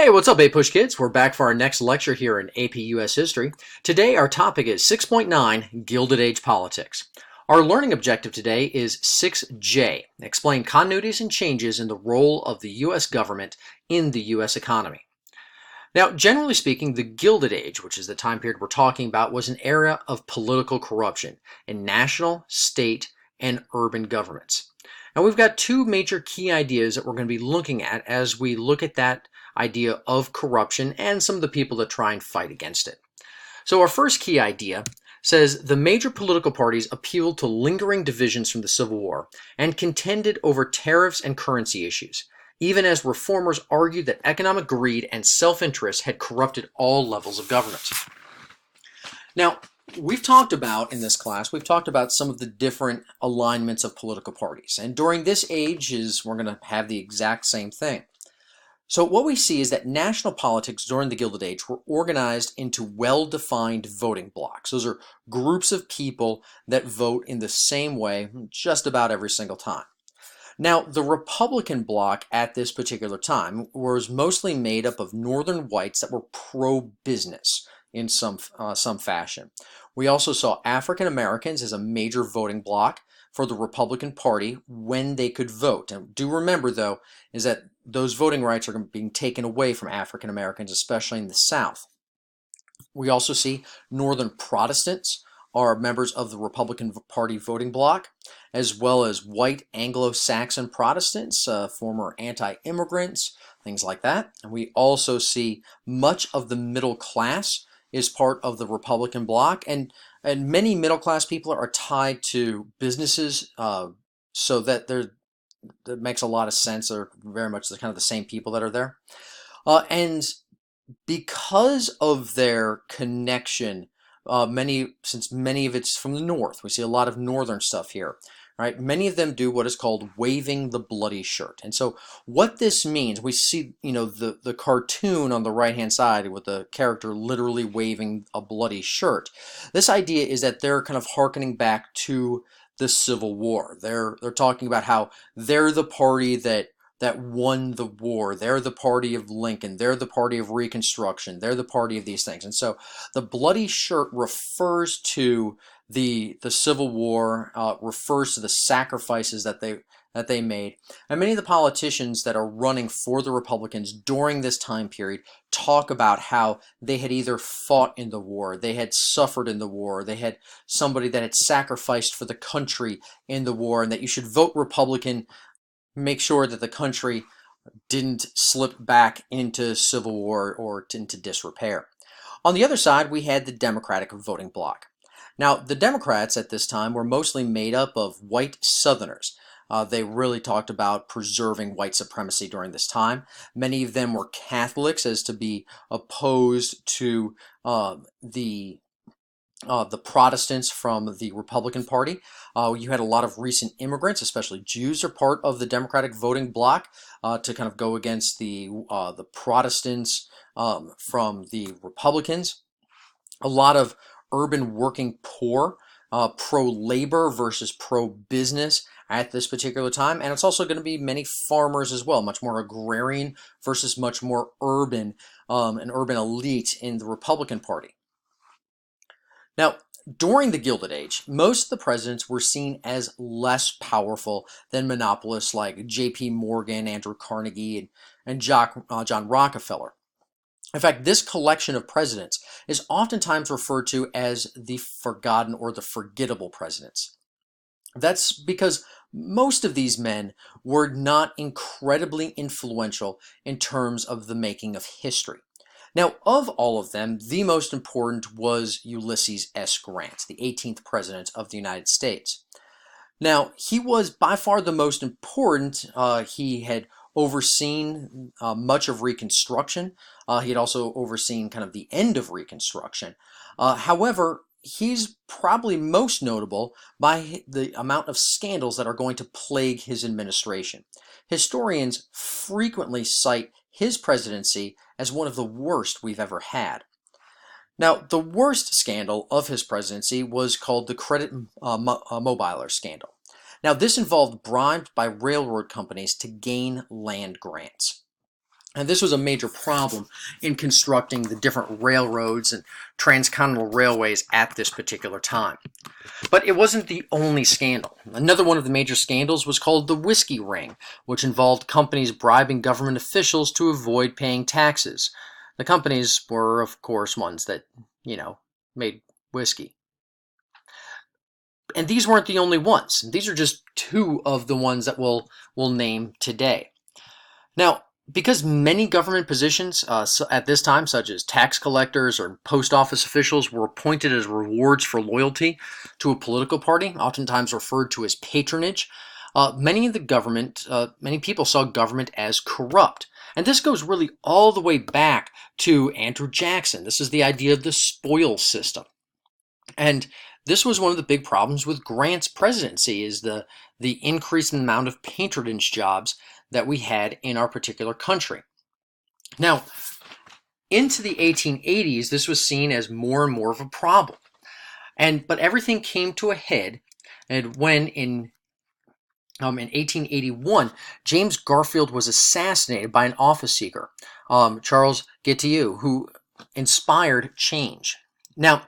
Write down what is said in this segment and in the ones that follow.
Hey, what's up, A-Push kids? We're back for our next lecture here in AP US History. Today, our topic is 6.9, Gilded Age Politics. Our learning objective today is 6J, explain continuities and changes in the role of the US government in the US economy. Now, generally speaking, the Gilded Age, which is the time period we're talking about, was an era of political corruption in national, state, and urban governments. Now, we've got two major key ideas that we're going to be looking at as we look at that idea of corruption and some of the people that try and fight against it. So our first key idea says the major political parties appealed to lingering divisions from the Civil War and contended over tariffs and currency issues, even as reformers argued that economic greed and self-interest had corrupted all levels of government. Now, we've talked about some of the different alignments of political parties, and during this age we're going to have the exact same thing. So what we see is that national politics during the Gilded Age were organized into well-defined voting blocks. Those are groups of people that vote in the same way just about every single time. Now, the Republican bloc at this particular time was mostly made up of northern whites that were pro-business in some fashion. We also saw African Americans as a major voting bloc for the Republican Party when they could vote. And do remember, though, is that those voting rights are being taken away from African Americans, especially in the South. We also see Northern Protestants are members of the Republican Party voting bloc, as well as white Anglo-Saxon Protestants, former anti-immigrants, things like that. And we also see much of the middle class is part of the Republican bloc, and many middle-class people are tied to businesses, so that that makes a lot of sense. They're very much kind of the same people that are there. And because of their connection, since many of it's from the north, we see a lot of northern stuff here, right? Many of them do what is called waving the bloody shirt. And so what this means, we see, the cartoon on the right-hand side with the character literally waving a bloody shirt. This idea is that they're kind of hearkening back to the Civil War. They're talking about how they're the party that won the war. They're the party of Lincoln. They're the party of Reconstruction. They're the party of these things. And so the bloody shirt refers to the Civil War, refers to the sacrifices that they made. And many of the politicians that are running for the Republicans during this time period talk about how they had either fought in the war, they had suffered in the war, they had somebody that had sacrificed for the country in the war, and that you should vote Republican, make sure that the country didn't slip back into civil war or into disrepair. On the other side, we had the Democratic voting bloc. Now, the Democrats at this time were mostly made up of white Southerners. They really talked about preserving white supremacy during this time. Many of them were Catholics, as to be opposed to the Protestants from the Republican Party. You had a lot of recent immigrants, especially Jews, are part of the Democratic voting bloc to kind of go against the Protestants from the Republicans. A lot of urban working poor, pro-labor versus pro-business at this particular time. And it's also going to be many farmers as well, much more agrarian versus much more urban, an urban elite in the Republican Party. Now, during the Gilded Age, most of the presidents were seen as less powerful than monopolists like J.P. Morgan, Andrew Carnegie, and John Rockefeller. In fact, this collection of presidents is oftentimes referred to as the forgotten or the forgettable presidents. That's because most of these men were not incredibly influential in terms of the making of history. Now, of all of them, the most important was Ulysses S. Grant, the 18th president of the United States. Now, he was by far the most important. He had overseen much of Reconstruction. He had also overseen kind of the end of Reconstruction. However, he's probably most notable by the amount of scandals that are going to plague his administration. Historians frequently cite his presidency as one of the worst we've ever had. Now, the worst scandal of his presidency was called the Credit Mobiler scandal. Now, this involved bribes by railroad companies to gain land grants. And this was a major problem in constructing the different railroads and transcontinental railways at this particular time. But it wasn't the only scandal. Another one of the major scandals was called the Whiskey Ring, which involved companies bribing government officials to avoid paying taxes. The companies were, of course, ones that, made whiskey. And these weren't the only ones. These are just two of the ones that we'll name today. Now, because many government positions at this time, such as tax collectors or post office officials, were appointed as rewards for loyalty to a political party, oftentimes referred to as patronage, many people saw government as corrupt. And this goes really all the way back to Andrew Jackson. This is the idea of the spoils system. And this was one of the big problems with Grant's presidency, is the increased amount of patronage jobs that we had in our particular country. Now, into the 1880s, this was seen as more and more of a problem. But everything came to a head, and when in 1881, James Garfield was assassinated by an office seeker, Charles Guiteau, who inspired change. Now,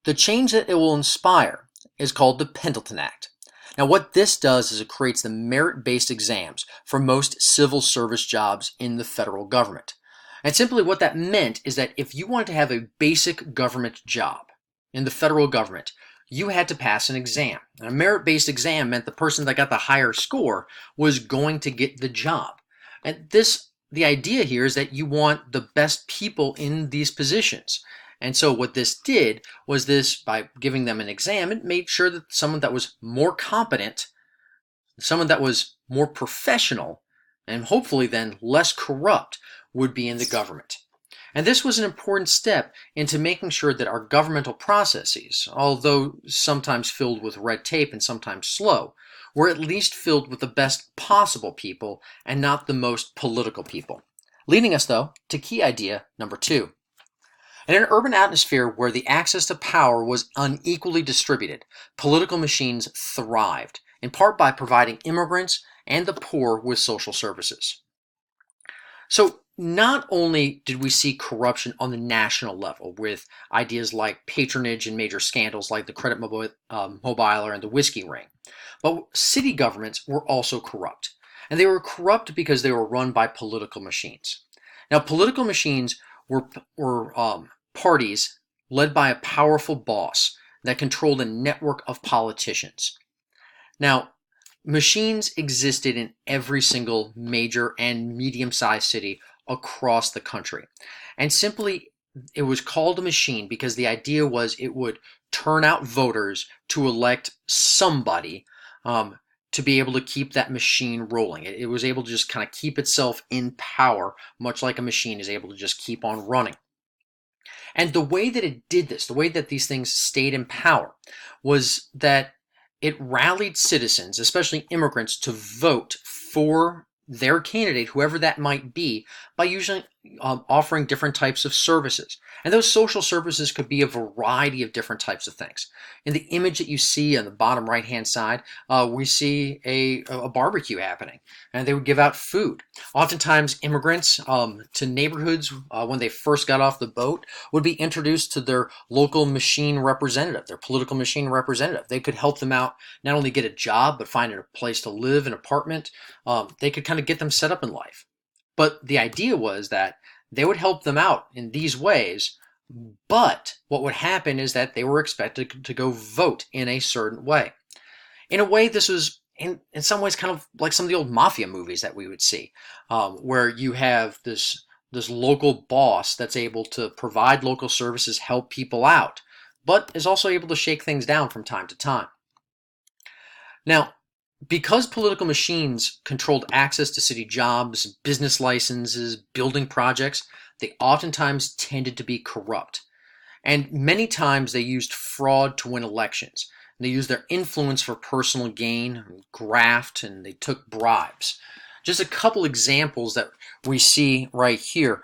the change that it will inspire is called the Pendleton Act. Now, what this does is it creates the merit-based exams for most civil service jobs in the federal government. And simply what that meant is that if you wanted to have a basic government job in the federal government, you had to pass an exam. And a merit-based exam meant the person that got the higher score was going to get the job. And the idea here is that you want the best people in these positions. And so what this did was by giving them an exam, it made sure that someone that was more competent, someone that was more professional, and hopefully then less corrupt would be in the government. And this was an important step into making sure that our governmental processes, although sometimes filled with red tape and sometimes slow, were at least filled with the best possible people and not the most political people. Leading us, though, to key idea number 2. In an urban atmosphere where the access to power was unequally distributed, political machines thrived, in part by providing immigrants and the poor with social services. So not only did we see corruption on the national level with ideas like patronage and major scandals like the Credit Mobiler and the Whiskey Ring, but city governments were also corrupt. And they were corrupt because they were run by political machines. Now, political machines were parties led by a powerful boss that controlled a network of politicians. Now, machines existed in every single major and medium-sized city across the country. And simply, it was called a machine because the idea was it would turn out voters to elect somebody to be able to keep that machine rolling. It was able to just kind of keep itself in power, much like a machine is able to just keep on running. And the way that it did this, the way that these things stayed in power, was that it rallied citizens, especially immigrants, to vote for their candidate, whoever that might be, by usually offering different types of services. And those social services could be a variety of different types of things. In the image that you see on the bottom right-hand side, we see a barbecue happening, and they would give out food. Oftentimes, immigrants to neighborhoods, when they first got off the boat, would be introduced to their local machine representative, their political machine representative. They could help them out, not only get a job, but find a place to live, an apartment. They could kind of get them set up in life. But the idea was that they would help them out in these ways, but what would happen is that they were expected to go vote in a certain way. In a way, this was in some ways kind of like some of the old mafia movies that we would see, where you have this local boss that's able to provide local services, help people out, but is also able to shake things down from time to time. Now, because political machines controlled access to city jobs, business licenses, building projects, they oftentimes tended to be corrupt. And many times they used fraud to win elections. They used their influence for personal gain, graft, and they took bribes. Just a couple examples that we see right here.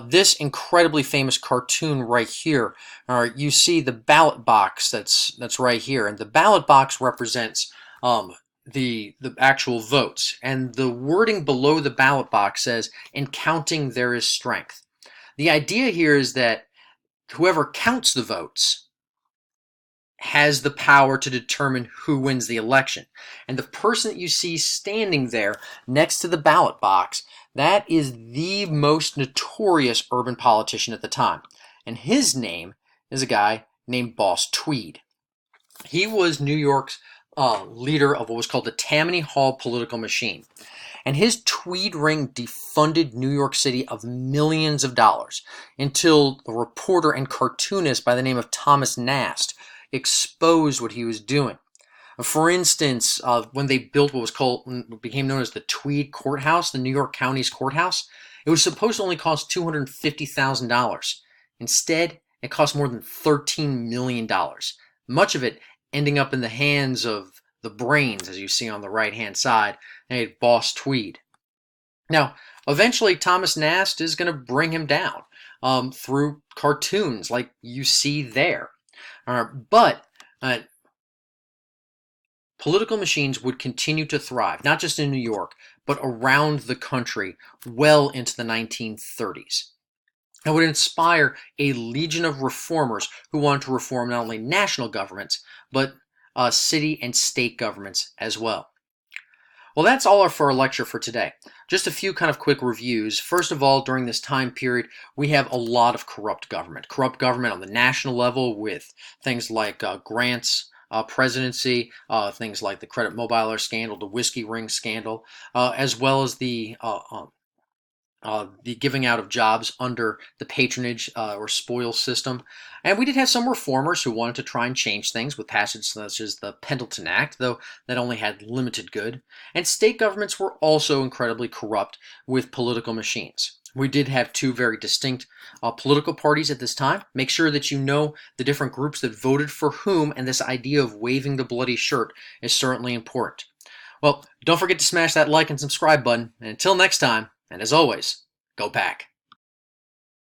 This incredibly famous cartoon right here, you see the ballot box that's right here. And the ballot box represents the actual votes. And the wording below the ballot box says, "In counting there is strength." The idea here is that whoever counts the votes has the power to determine who wins the election. And the person that you see standing there next to the ballot box, that is the most notorious urban politician at the time. And his name is a guy named Boss Tweed. He was New York's leader of what was called the Tammany Hall political machine. And his Tweed ring defunded New York City of millions of dollars until a reporter and cartoonist by the name of Thomas Nast exposed what he was doing. For instance, when they built what became known as the Tweed Courthouse, the New York County's courthouse, it was supposed to only cost $250,000. Instead, it cost more than $13 million. Much of it ending up in the hands of the brains, as you see on the right-hand side, Boss Tweed. Now, eventually, Thomas Nast is going to bring him down through cartoons like you see there. But political machines would continue to thrive, not just in New York, but around the country well into the 1930s. It would inspire a legion of reformers who wanted to reform not only national governments, but city and state governments as well. Well, that's all for our lecture for today. Just a few kind of quick reviews. First of all, during this time period, we have a lot of corrupt government. Corrupt government on the national level with things like Grant's presidency, things like the Credit Mobiler scandal, the Whiskey Ring scandal, as well as the giving out of jobs under the patronage or spoils system. And we did have some reformers who wanted to try and change things with passages such as the Pendleton Act, though that only had limited good. And state governments were also incredibly corrupt with political machines. We did have two very distinct political parties at this time. Make sure that you know the different groups that voted for whom, and this idea of waving the bloody shirt is certainly important. Well, don't forget to smash that like and subscribe button. And until next time, and as always, go Pack.